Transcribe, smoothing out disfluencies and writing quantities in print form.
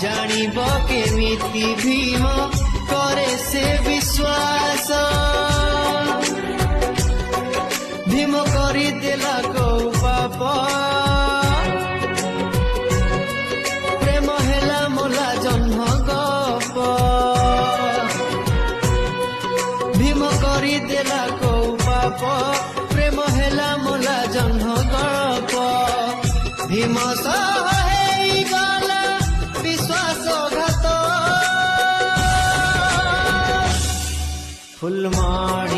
जानिब केमिति भीम करे से विश्वास भीम करी देला को पाप प्रेम हेला मोला जन्म गप भीम करी देला को पाप प्रेम हेला मोला जन्म गप भीम सह गला विश्वासघात फुलमाड़ी